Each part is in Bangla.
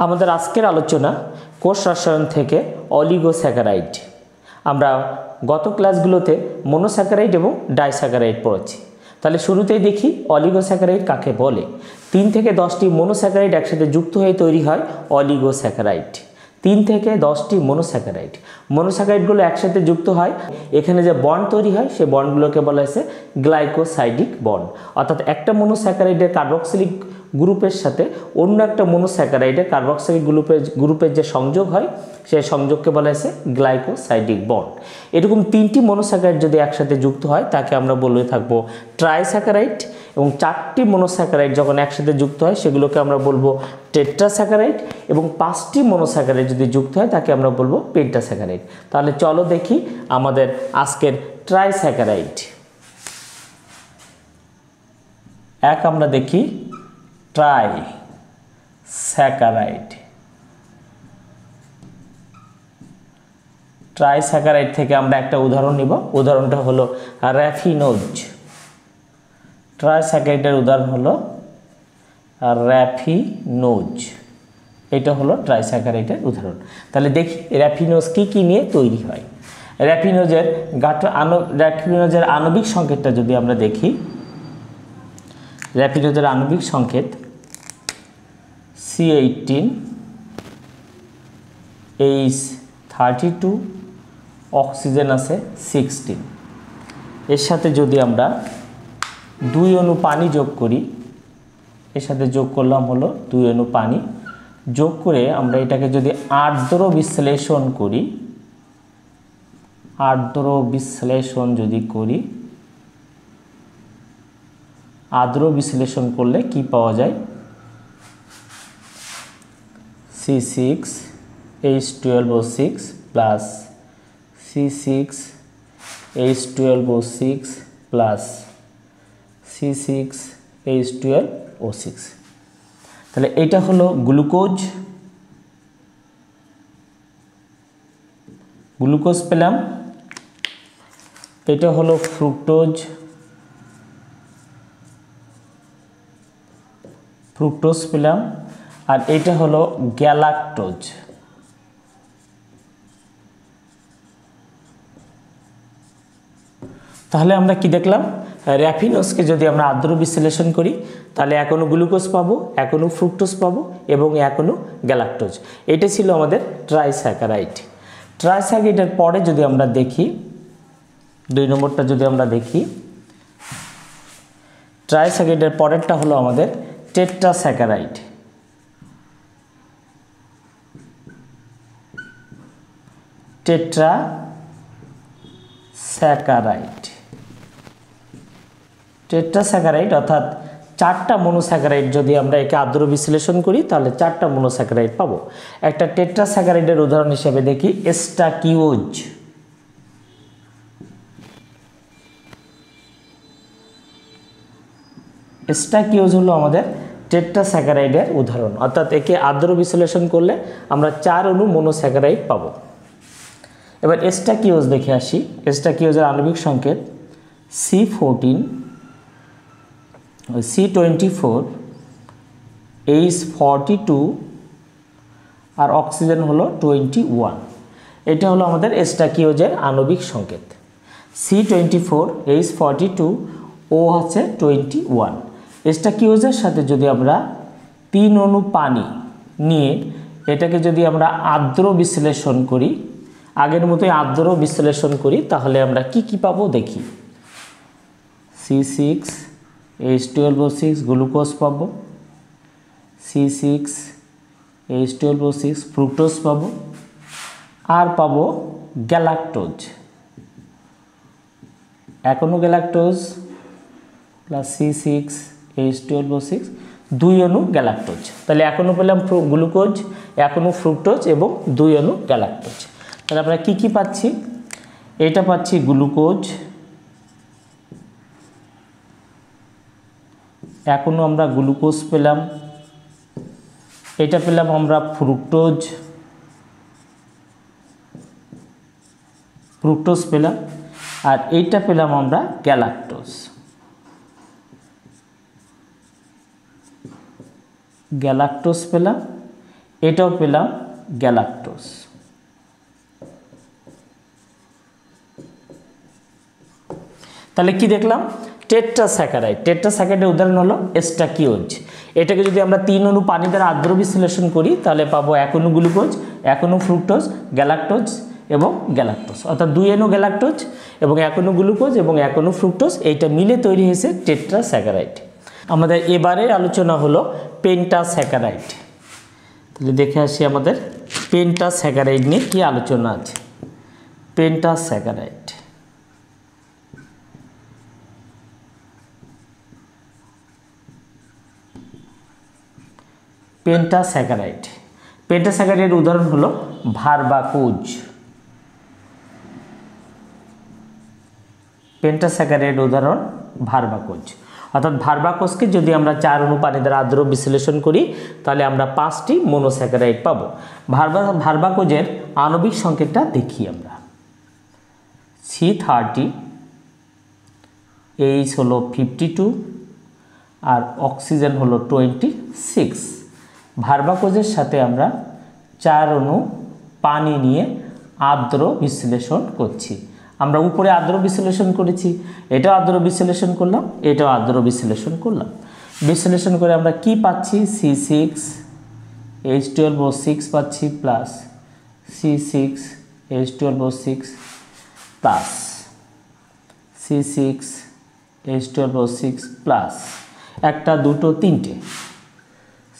আমাদের আজকের আলোচনা কোষ রসায়ন থেকে অলিগোস্যাকারাইড। আমরা গত ক্লাসগুলোতে মনোস্যাকারাইড এবং ডাইস্যাকারাইড পড়েছি। তাহলে শুরুতেই দেখি অলিগোস্যাকারাইড কাকে বলে। 3 থেকে 10টি মনোস্যাকারাইড একসাথে যুক্ত হয়ে তৈরি হয় অলিগোস্যাকারাইড। 3 থেকে 10টি মনোস্যাকারাইডগুলো একসাথে যুক্ত হয়, এখানে যে বন্ড তৈরি হয় সেই বন্ডগুলোকে বলা হয়েছে গ্লাইকোসাইডিক বন্ড। অর্থাৎ একটা মনোস্যাকারাইডের কার্বক্সিলিক গ্রুপের সাথে অন্য একটা মনোস্যাকারাইডের কার্বক্সিলিক গ্রুপের যে সংযোগ হয় সেই সংযোগকে বলা হয়েছে গ্লাইকোসাইডিক বন্ড। এরকম 3টি মনোস্যাকারাইড যদি একসাথে যুক্ত হয় তাকে আমরা বলে থাকবো ট্রাইস্যাকারাইড, এবং 4টি মনোস্যাকারাইড যখন একসাথে যুক্ত হয় সেগুলোকে আমরা বলবো টেট্রাস্যাকারাইড, এবং 5টি মনোস্যাকারাইড যদি যুক্ত হয় তাকে আমরা বলবো পেন্টাস্যাকারাইড। তাহলে চলো দেখি আমাদের আজকের ট্রাইস্যাকারাইড। এক আমরা দেখি ট্রাইস্যাকারাইড। ট্রাইস্যাকারাইড থেকে আমরা একটা উদাহরণ নিব। উদাহরণটা হলো র্যাফিনোজ। ট্রাইস্যাকারাইডের উদাহরণ হলো র্যাফিনোজ। এটা হলো ট্রাইস্যাকারাইডের উদাহরণ। তাহলে দেখি র্যাফিনোজ কি নিয়ে তৈরি হয়। র্যাফিনোজের আণবিক সংকেতটা যদি আমরা দেখি, র্যাফিনোজের আণবিক সংকেত C18 H32, অক্সিজেন আছে 16। এর সাথে যদি আমরা 2 অণু পানি যোগ করি, এর সাথে যোগ করলাম হলো 2 অণু পানি, যোগ করে আমরা এটাকে যদি আর্দ্র বিশ্লেষণ করি, আর্দ্র বিশ্লেষণ করলে কি পাওয়া যায়? C6H12O6 plus C6H12O6 plus C6H12O6। তাহলে এটা হলো গ্লুকোজ পেলাম। এটা হলো ফ্রুক্টোজ পেলাম। আর এটা হলো গ্যালাক্টোজ। তাহলে আমরা কি দেখলাম? র্যাফিনোজকে যদি আমরা আর্দ্র বিশ্লেষণ করি তাহলে এক অণু গ্লুকোজ পাবো, এক অণু ফ্রুক্টোজ পাবো এবং এক অণু গ্যালাক্টোজ। এটা ছিল আমাদের ট্রাইস্যাকারাইড। ট্রাইস্যাকারাইডের পরে যদি আমরা দেখি 2 নম্বরটা যদি আমরা দেখি, ট্রাইস্যাকারাইডের পরেরটা হলো আমাদের টেট্রাস্যাকারাইড। টেট্রাস্যাকারাইড অর্থাৎ 4টা মনোস্যাকারাইড যদি আমরা একে আর্দ্র বিশ্লেষণ করি তাহলে 4টা মনোস্যাকারাইড পাবো। একটা টেট্রাস্যাকারাইডের উদাহরণ হিসেবে দেখি স্টাকিওজ। স্টাকিওজ হলো আমাদের টেট্রাস্যাকারাইডের উদাহরণ, অর্থাৎ একে আর্দ্র বিশ্লেষণ করলে আমরা 4 অণু মনোস্যাকারাইড পাবো। এবার স্টাকিওজ দেখে আসি। স্টাকিওজের আণবিক সংকেত C14 C24 H42 আর অক্সিজেন হলো 21। এটা হলো আমাদের স্টাকিওজের আণবিক সংকেত। C24 H42 ও হচ্ছে 21। স্টাকিওজের সাথে যদি আমরা 3 অণু পানি নিয়ে এটাকে যদি আমরা আর্দ্র বিশ্লেষণ করি, আগের মতোই আর্দ্র বিশ্লেষণ করি, তাহলে আমরা কি পাবো দেখি। C6H12O6 গ্লুকোজ পাবো, C6H12O6 ফ্রুক্টোজ পাবো, আর পাবো গ্যালাক্টোজ। এক অণু গ্যালাক্টোজ প্লাস C6H12O6 2 অণু গ্যালাক্টোজ। তাহলে এক অণু পেলাম গ্লুকোজ, এক অণু ফ্রুক্টোজ এবং 2 অণু গ্যালাক্টোজ। তাহলে আমরা কি পাচ্ছি? এটা পাচ্ছি গ্লুকোজ, এক অণু আমরা গ্লুকোজ পেলাম, এটা পেলাম আমরা ফ্রুক্টোজ পেলাম, আর এইটা পেলাম আমরা গ্যালাক্টোজ। গ্যালাক্টোজ পেলাম এটাও পেলাম গ্যালাক্টোজ। তাহলে কি দেখলাম? টেট্রাস্যাকারাইড। টেট্রাস্যাকারাইডের উদাহরণ হলো স্টাকিওজ। এটাকে যদি আমরা 3 অণু পানি দ্বারা আর্দ্র বিশ্লেষণ করি তাহলে পাবো 1 অণু গ্লুকোজ, 1 অণু ফ্রুক্টোজ, গ্যালাক্টোজ এবং গ্যালাক্টোজ, অর্থাৎ 2 অণু গ্যালাক্টোজ এবং 1 অণু গ্লুকোজ এবং 1 অণু ফ্রুক্টোজ, এইটা মিলে তৈরি হয়েছে টেট্রাস্যাকারাইড। আমাদের এবারে আলোচনা হলো পেন্টাস্যাকারাইড। তাহলে দেখে আসি আমাদের পেন্টাস্যাকারাইড নিয়ে কি আলোচনা আছে। Pentasaccharide, pentasaccharide. পেন্টাস্যাকারাইডের উদাহরণ হলো ভার্বাকোজ। পেন্টাস্যাকারাইডের উদাহরণ ভার্বাকোজ, অর্থাৎ ভার্বাকোজকে যদি আমরা 4 অণু পানি দ্বারা আর্দ্র বিশ্লেষণ করি তাহলে আমরা 5টি মনোস্যাকারাইড পাবো। ভার্বাকোজের আণবিক সংকেতটা দেখি আমরা। C30, H হলো 52 আর অক্সিজেন হলো 26। ভার্বাকোজের সাথে আমরা 4 অণু পানি নিয়ে আর্দ্র বিশ্লেষণ করছি। আমরা উপরে আর্দ্র বিশ্লেষণ করেছি, এটাও আর্দ্র বিশ্লেষণ করলাম, এটাও আর্দ্র বিশ্লেষণ করলাম। বিশ্লেষণ করে আমরা কি পাচ্ছি? C6H12O6 পাচ্ছি plus C6H12O6 plus C6H12O6 plus 1টা 2টো 3টে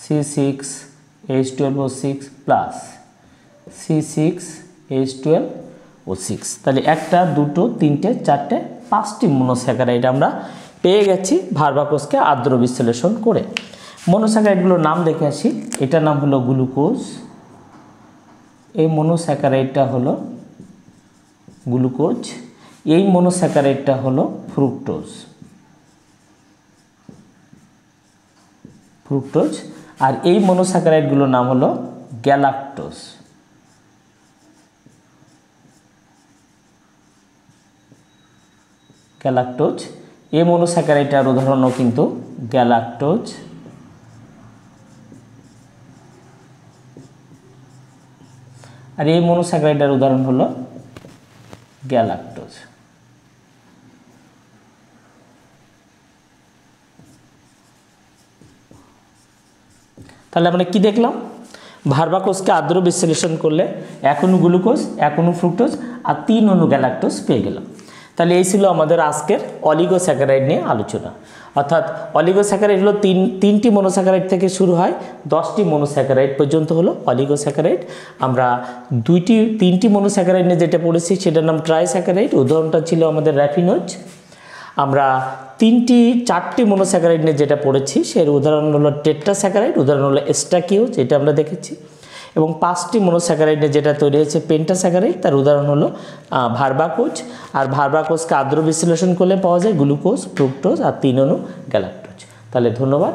C6H12O6 প্লাস C6H12O6। তাহলে 1টা 2টো 3টে 4টে 5টি মনোস্যাকারাইড আমরা পেয়ে গেছি ভার্বাকোজকে আর্দ্র বিশ্লেষণ করে। মনোস্যাকারাইডগুলোর নাম দেখে আসি। এটার নাম হলো গ্লুকোজ, এই মনোস্যাকারাইডটা হলো গ্লুকোজ, এই মনোস্যাকারাইডটা হলো ফ্রুক্টোজ, ফ্রুক্টোজ, আর এই মনোস্যাকারাইডগুলোর নাম হলো গ্যালাক্টোজ। গ্যালাক্টোজ, এই মনোস্যাকারাইডটার উদাহরণও কিন্তু গ্যালাক্টোজ। আর এই মনোস্যাকারাইডের উদাহরণ হলো গ্যালাক্টোজ। তাহলে আমরা কি দেখলাম? ভার্বাকোজকে আর্দ্র বিশ্লেষণ করলে 1 অণু গ্লুকোজ, 1 অণু ফ্রুক্টোজ আর 3 অণু গ্যালাক্টোজ পেয়ে গেলাম। তাহলে এই ছিল আমাদের আজকের অলিগোস্যাকারাইড নিয়ে আলোচনা। অর্থাৎ অলিগোস্যাকারাইড হলো তিনটি মনোস্যাকারাইড থেকে শুরু হয় 10টি মনোস্যাকারাইড পর্যন্ত হলো অলিগোস্যাকারাইড। আমরা 3টি মনোস্যাকারাইড নিয়ে যেটা পড়েছি সেটার নাম ট্রাইস্যাকারাইড, উদাহরণটা ছিল আমাদের র্যাফিনোজ। আমরা 4টি মনোস্যাকারাইড নিয়ে যেটা পড়েছি সের উদাহরণ হলো টেট্রাস্যাকারাইড, উদাহরণ হলো স্টাকিওজ, এটা আমরা দেখেছি। এবং 5টি মনোস্যাকারাইড নিয়ে যেটা তৈরি হয়েছে পেন্টাস্যাকারাইড, তার উদাহরণ হলো ভার্বাকোজ। আর ভার্বাকোজকে আর্দ্র বিশ্লেষণ করলে পাওয়া যায় গ্লুকোজ, ফ্রুক্টোজ আর 3 অণু গ্যালাক্টোজ। তাহলে ধন্যবাদ।